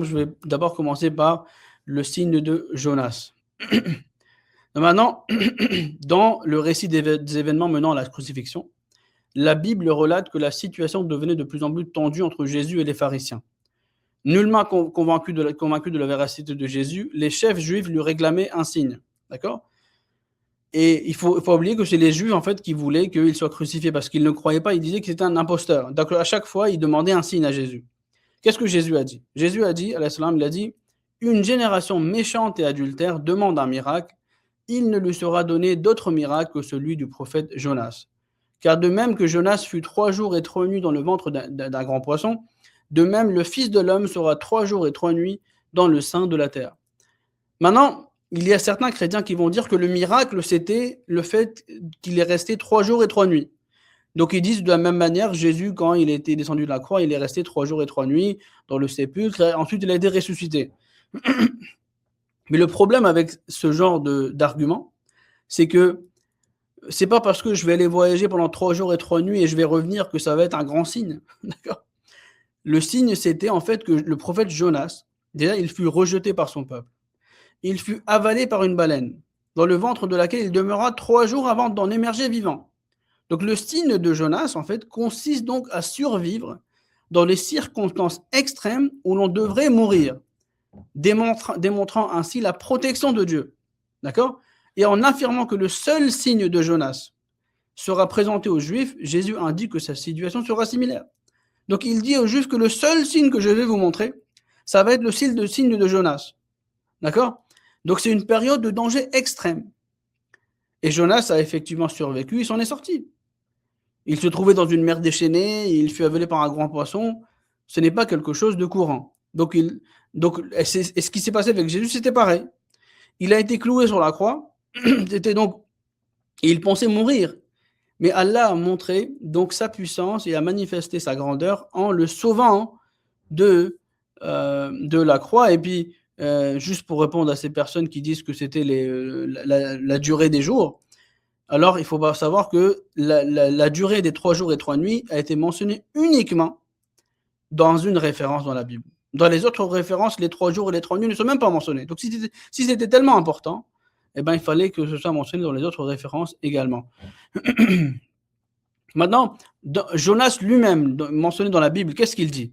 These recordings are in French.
Je vais d'abord commencer par le signe de Jonas. Maintenant, dans le récit des événements menant à la crucifixion, la Bible relate que la situation devenait de plus en plus tendue entre Jésus et les pharisiens. Nullement convaincu de la véracité de Jésus, les chefs juifs lui réclamaient un signe. D'accord? Et il faut pas oublier que c'est les Juifs en fait qui voulaient qu'il soit crucifié parce qu'ils ne croyaient pas, ils disaient que c'était un imposteur. Donc à chaque fois, ils demandaient un signe à Jésus. Qu'est-ce que Jésus a dit? Jésus a dit, alayhi salam, il a dit, une génération méchante et adultère demande un miracle, il ne lui sera donné d'autre miracle que celui du prophète Jonas. Car de même que Jonas fut 3 jours et 3 nuits dans le ventre d'un grand poisson, de même le Fils de l'homme sera 3 jours et 3 nuits dans le sein de la terre. Maintenant, il y a certains chrétiens qui vont dire que le miracle, c'était le fait qu'il est resté 3 jours et 3 nuits. Donc ils disent de la même manière, Jésus, quand il était descendu de la croix, il est resté 3 jours et 3 nuits dans le sépulcre, et ensuite il a été ressuscité. Mais le problème avec ce genre d'argument, c'est que c'est pas parce que je vais aller voyager pendant 3 jours et 3 nuits et je vais revenir que ça va être un grand signe. D'accord? Le signe, c'était en fait que le prophète Jonas, déjà, il fut rejeté par son peuple. Il fut avalé par une baleine, dans le ventre de laquelle il demeura 3 jours avant d'en émerger vivant. Donc le signe de Jonas, en fait, consiste donc à survivre dans les circonstances extrêmes où l'on devrait mourir, démontrant ainsi la protection de Dieu. D'accord? Et en affirmant que le seul signe de Jonas sera présenté aux Juifs, Jésus indique que sa situation sera similaire. Donc il dit aux Juifs que le seul signe que je vais vous montrer, ça va être le signe de Jonas. D'accord? Donc c'est une période de danger extrême. Et Jonas a effectivement survécu, il s'en est sorti. Il se trouvait dans une mer déchaînée, il fut avalé par un grand poisson. Ce n'est pas quelque chose de courant. Donc et ce qui s'est passé avec Jésus, c'était pareil. Il a été cloué sur la croix, il pensait mourir. Mais Allah a montré donc sa puissance et a manifesté sa grandeur en le sauvant de la croix. Et puis, juste pour répondre à ces personnes qui disent que c'était la durée des jours, alors il faut savoir que la durée des 3 jours et 3 nuits a été mentionnée uniquement dans une référence dans la Bible. Dans les autres références, les 3 jours et les 3 nuits ne sont même pas mentionnés. Donc si c'était tellement important, eh ben, il fallait que ce soit mentionné dans les autres références également. Maintenant, Jonas lui-même, mentionné dans la Bible, qu'est-ce qu'il dit?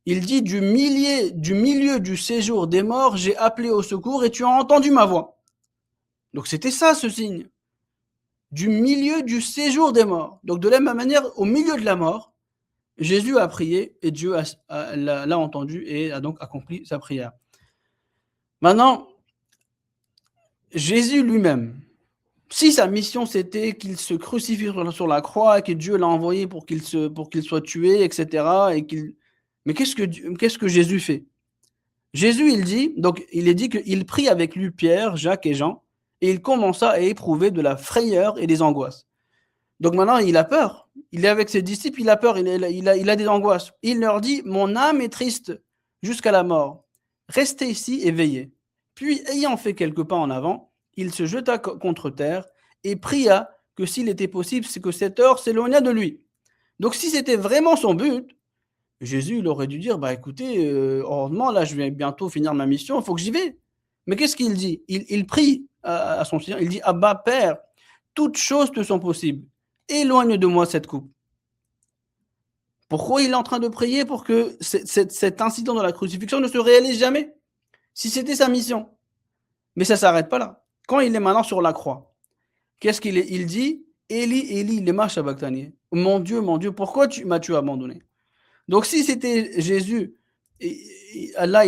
Il dit, du milieu du séjour des morts, j'ai appelé au secours et tu as entendu ma voix. Donc c'était ça ce signe. Du milieu du séjour des morts. Donc de la même manière, au milieu de la mort, Jésus a prié et Dieu l'a entendu et a donc accompli sa prière. Maintenant, Jésus lui-même, si sa mission c'était qu'il se crucifie sur la croix et que Dieu l'a envoyé pour qu'il soit tué, etc. Mais qu'est-ce que Jésus fait? Jésus, il est dit qu'il prit avec lui Pierre, Jacques et Jean, et il commença à éprouver de la frayeur et des angoisses. Donc maintenant, il a peur. Il est avec ses disciples, il a peur, il a des angoisses. Il leur dit, mon âme est triste jusqu'à la mort. Restez ici et veillez. Puis, ayant fait quelques pas en avant, il se jeta contre terre et pria que s'il était possible, c'est que cette heure s'éloignât de lui. Donc si c'était vraiment son but, Jésus, il aurait dû dire, bah écoutez, heureusement, là, je vais bientôt finir ma mission, il faut que j'y vais. Mais qu'est-ce qu'il dit? Il prie à son Seigneur, il dit, Abba, Père, toutes choses te sont possibles. Éloigne de moi cette coupe. Pourquoi il est en train de prier pour que cet incident de la crucifixion ne se réalise jamais? Si c'était sa mission. Mais ça ne s'arrête pas là. Quand il est maintenant sur la croix, qu'est-ce il dit? Eli, Eli, lema sabachthani. Mon Dieu, pourquoi m'as-tu abandonné? Donc si c'était Jésus, Allah,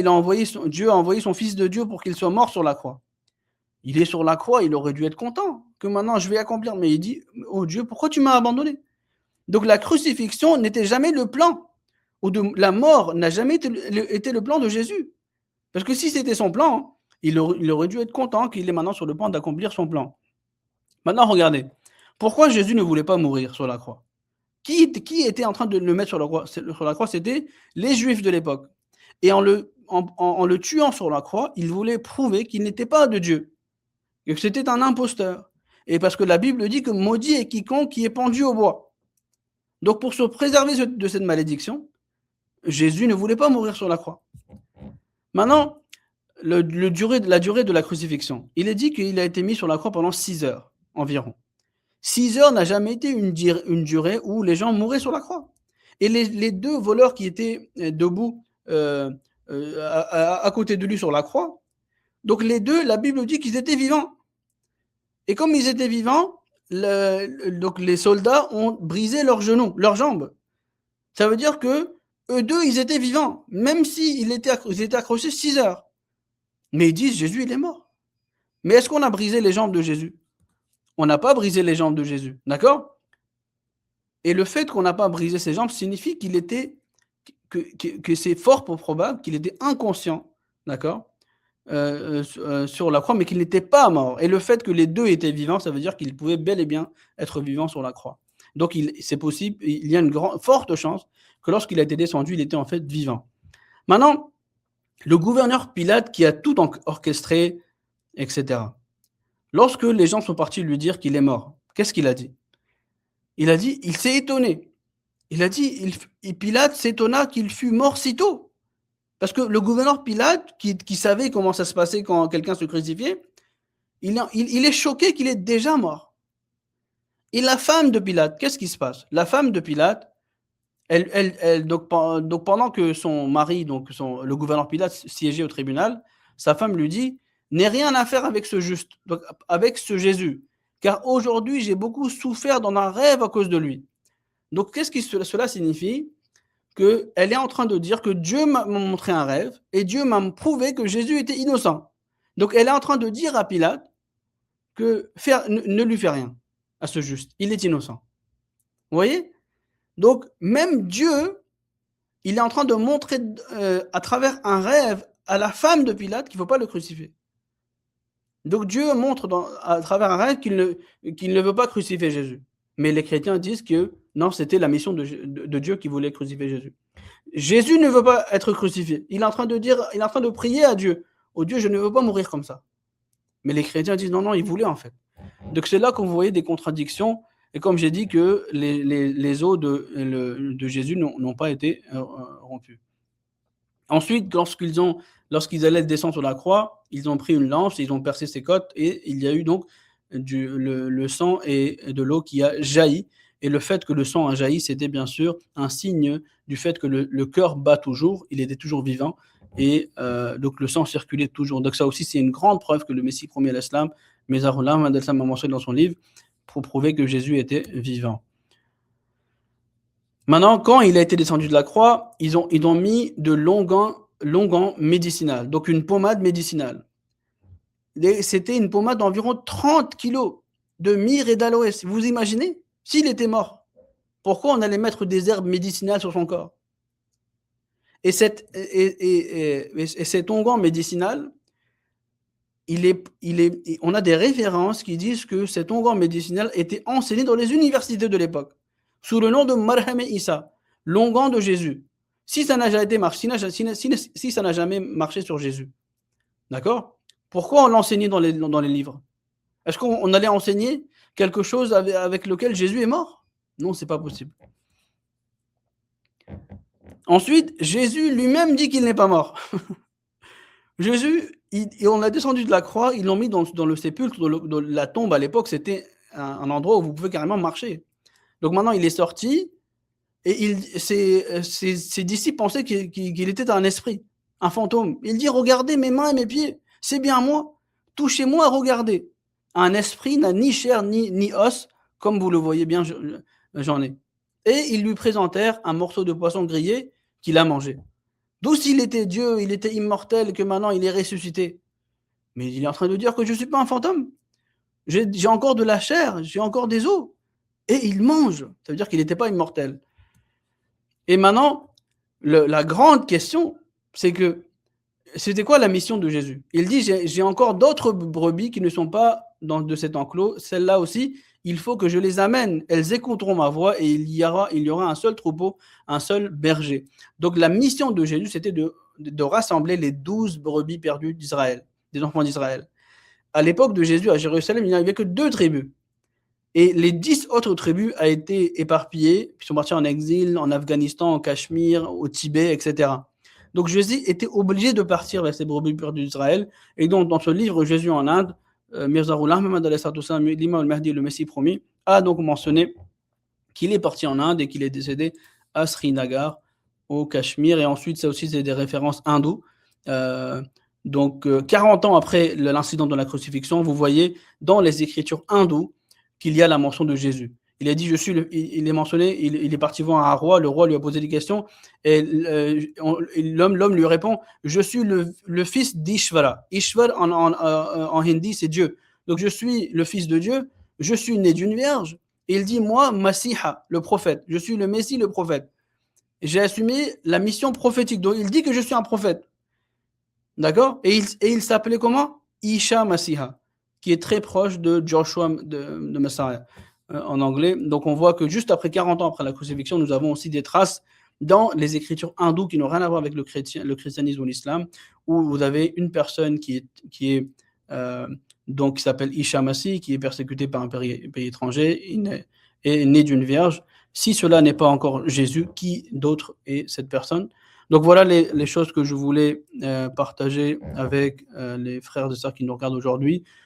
Dieu a envoyé son Fils de Dieu pour qu'il soit mort sur la croix. Il est sur la croix, il aurait dû être content que maintenant je vais accomplir. Mais il dit, oh Dieu, pourquoi tu m'as abandonné? Donc la crucifixion n'était jamais le plan, ou la mort n'a jamais été le plan de Jésus. Parce que si c'était son plan, il aurait dû être content qu'il est maintenant sur le point d'accomplir son plan. Maintenant, regardez, pourquoi Jésus ne voulait pas mourir sur la croix? Qui était en train de le mettre sur la croix? C'était les Juifs de l'époque. Et en le tuant sur la croix, il voulait prouver qu'il n'était pas de Dieu, que c'était un imposteur. Et parce que la Bible dit que maudit est quiconque qui est pendu au bois. Donc pour se préserver de cette malédiction, Jésus ne voulait pas mourir sur la croix. Maintenant, la durée de la crucifixion. Il est dit qu'il a été mis sur la croix pendant 6 heures environ. 6 heures n'a jamais été une durée où les gens mouraient sur la croix. Et les 2 voleurs qui étaient, debout, à côté de lui sur la croix, donc les 2, la Bible dit qu'ils étaient vivants. Et comme ils étaient vivants, donc les soldats ont brisé leurs genoux, leurs jambes. Ça veut dire que eux 2, ils étaient vivants, même s'ils étaient accrochés 6 heures. Mais ils disent: «Jésus, il est mort». Mais est-ce qu'on a brisé les jambes de Jésus? On n'a pas brisé les jambes de Jésus, d'accord? Et le fait qu'on n'a pas brisé ses jambes signifie qu'il était que c'est fort pour probable qu'il était inconscient, d'accord? Sur la croix, mais qu'il n'était pas mort. Et le fait que les 2 étaient vivants, ça veut dire qu'ils pouvaient bel et bien être vivants sur la croix. Donc c'est possible, il y a une forte chance que lorsqu'il a été descendu, il était en fait vivant. Maintenant, le gouverneur Pilate qui a tout orchestré, et cetera. Lorsque les gens sont partis lui dire qu'il est mort, qu'est-ce qu'il a dit? Il a dit, il s'est étonné. Il a dit, Pilate s'étonna qu'il fût mort si tôt. Parce que le gouverneur Pilate, qui savait comment ça se passait quand quelqu'un se crucifiait, il est choqué qu'il est déjà mort. Et la femme de Pilate, qu'est-ce qui se passe? La femme de Pilate, donc pendant que son mari, le gouverneur Pilate siégeait au tribunal, sa femme lui dit: «N'aie rien à faire avec ce juste, donc avec ce Jésus, car aujourd'hui j'ai beaucoup souffert dans un rêve à cause de lui». Donc qu'est-ce que cela signifie? Qu'elle est en train de dire que Dieu m'a montré un rêve et Dieu m'a prouvé que Jésus était innocent. Donc elle est en train de dire à Pilate que ne lui fais rien à ce juste, il est innocent. Vous voyez? Donc même Dieu, il est en train de montrer, à travers un rêve à la femme de Pilate qu'il ne faut pas le crucifier. Donc Dieu montre à travers un rêve qu'il ne veut pas crucifier Jésus. Mais les chrétiens disent que non, c'était la mission de Dieu qui voulait crucifier Jésus. Jésus ne veut pas être crucifié. Il est en train de prier à Dieu. Oh Dieu, je ne veux pas mourir comme ça. Mais les chrétiens disent non, il voulait en fait. Donc c'est là que vous voyez des contradictions. Et comme j'ai dit que les os de Jésus n'ont pas été rompus. Ensuite, lorsqu'ils allaient descendre sur la croix, ils ont pris une lance, ils ont percé ses côtes et il y a eu donc le sang et de l'eau qui a jailli. Et le fait que le sang a jailli, c'était bien sûr un signe du fait que le cœur bat toujours, il était toujours vivant et donc le sang circulait toujours. Donc ça aussi, c'est une grande preuve que le Messie promis à l'Islam, Mezarullah a mentionné dans son livre, pour prouver que Jésus était vivant. Maintenant, quand il a été descendu de la croix, ils ont mis de l'onguent médicinal, donc une pommade médicinale. C'était une pommade d'environ 30 kilos de myrrhe et d'aloès. Vous imaginez? S'il était mort, pourquoi on allait mettre des herbes médicinales sur son corps? Et cet onguent médicinal, on a des références qui disent que cet onguent médicinal était enseigné dans les universités de l'époque, sous le nom de Marham Issa, l'onguent de Jésus. Si ça n'a jamais marché sur Jésus, d'accord? Pourquoi on l'enseignait dans les livres? Est-ce qu'on allait enseigner quelque chose avec lequel Jésus est mort? Non, c'est pas possible. Ensuite, Jésus lui-même dit qu'il n'est pas mort. Jésus, on l'a descendu de la croix, ils l'ont mis dans le sépulcre, dans la tombe à l'époque, c'était un endroit où vous pouvez carrément marcher. Donc maintenant, il est sorti et ses disciples pensaient qu'il était un esprit, un fantôme. Il dit: regardez mes mains et mes pieds, c'est bien moi, touchez-moi, regardez. Un esprit n'a ni chair ni os, comme vous le voyez bien, j'en ai. Et ils lui présentèrent un morceau de poisson grillé qu'il a mangé. D'où s'il était Dieu, il était immortel, que maintenant il est ressuscité. Mais il est en train de dire que je ne suis pas un fantôme. J'ai encore de la chair, j'ai encore des os. Et il mange. Ça veut dire qu'il n'était pas immortel. Et maintenant, la grande question, c'est que c'était quoi la mission de Jésus? Il dit: j'ai encore d'autres brebis qui ne sont pas de cet enclos. Celles-là aussi, il faut que je les amène. Elles écouteront ma voix et il y aura un seul troupeau, un seul berger. Donc la mission de Jésus, c'était de rassembler les 12 brebis perdues d'Israël, des enfants d'Israël. À l'époque de Jésus, à Jérusalem, il n'y avait que 2 tribus. Et les 10 autres tribus ont été éparpillées, ils sont partis en exil, en Afghanistan, en Cachemire, au Tibet, etc. Donc Jésus était obligé de partir vers ces brebis perdues d'Israël. Et donc dans ce livre Jésus en Inde, Mirza Ghulam Ahmad alayhi salatu wassalam, l'imam al-Mahdi, le Messie promis, a donc mentionné qu'il est parti en Inde et qu'il est décédé à Srinagar, au Cachemire. Et ensuite, ça aussi, c'est des références hindoues. Donc, 40 ans après l'incident de la crucifixion, vous voyez dans les écritures hindoues qu'il y a la mention de Jésus. Il a dit, il est mentionné, il est parti voir un roi, le roi lui a posé des questions, et l'homme lui répond, je suis le fils d'Ishvara. Ishvar en hindi, c'est Dieu. Donc, je suis le fils de Dieu, je suis né d'une vierge, et il dit, moi, Masiha, le prophète, je suis le Messie, le prophète. J'ai assumé la mission prophétique. Donc, il dit que je suis un prophète. D'accord, et il s'appelait comment? Isha Masiha, qui est très proche de Joshua de Messiah en anglais. Donc, on voit que juste après 40 ans après la crucifixion, nous avons aussi des traces dans les écritures hindoues qui n'ont rien à voir avec le christianisme ou l'islam, où vous avez une personne qui s'appelle Isha Masih, qui est persécutée par un pays étranger, est né d'une vierge. Si cela n'est pas encore Jésus, qui d'autre est cette personne? Donc voilà les choses que je voulais partager avec les frères et sœurs qui nous regardent aujourd'hui.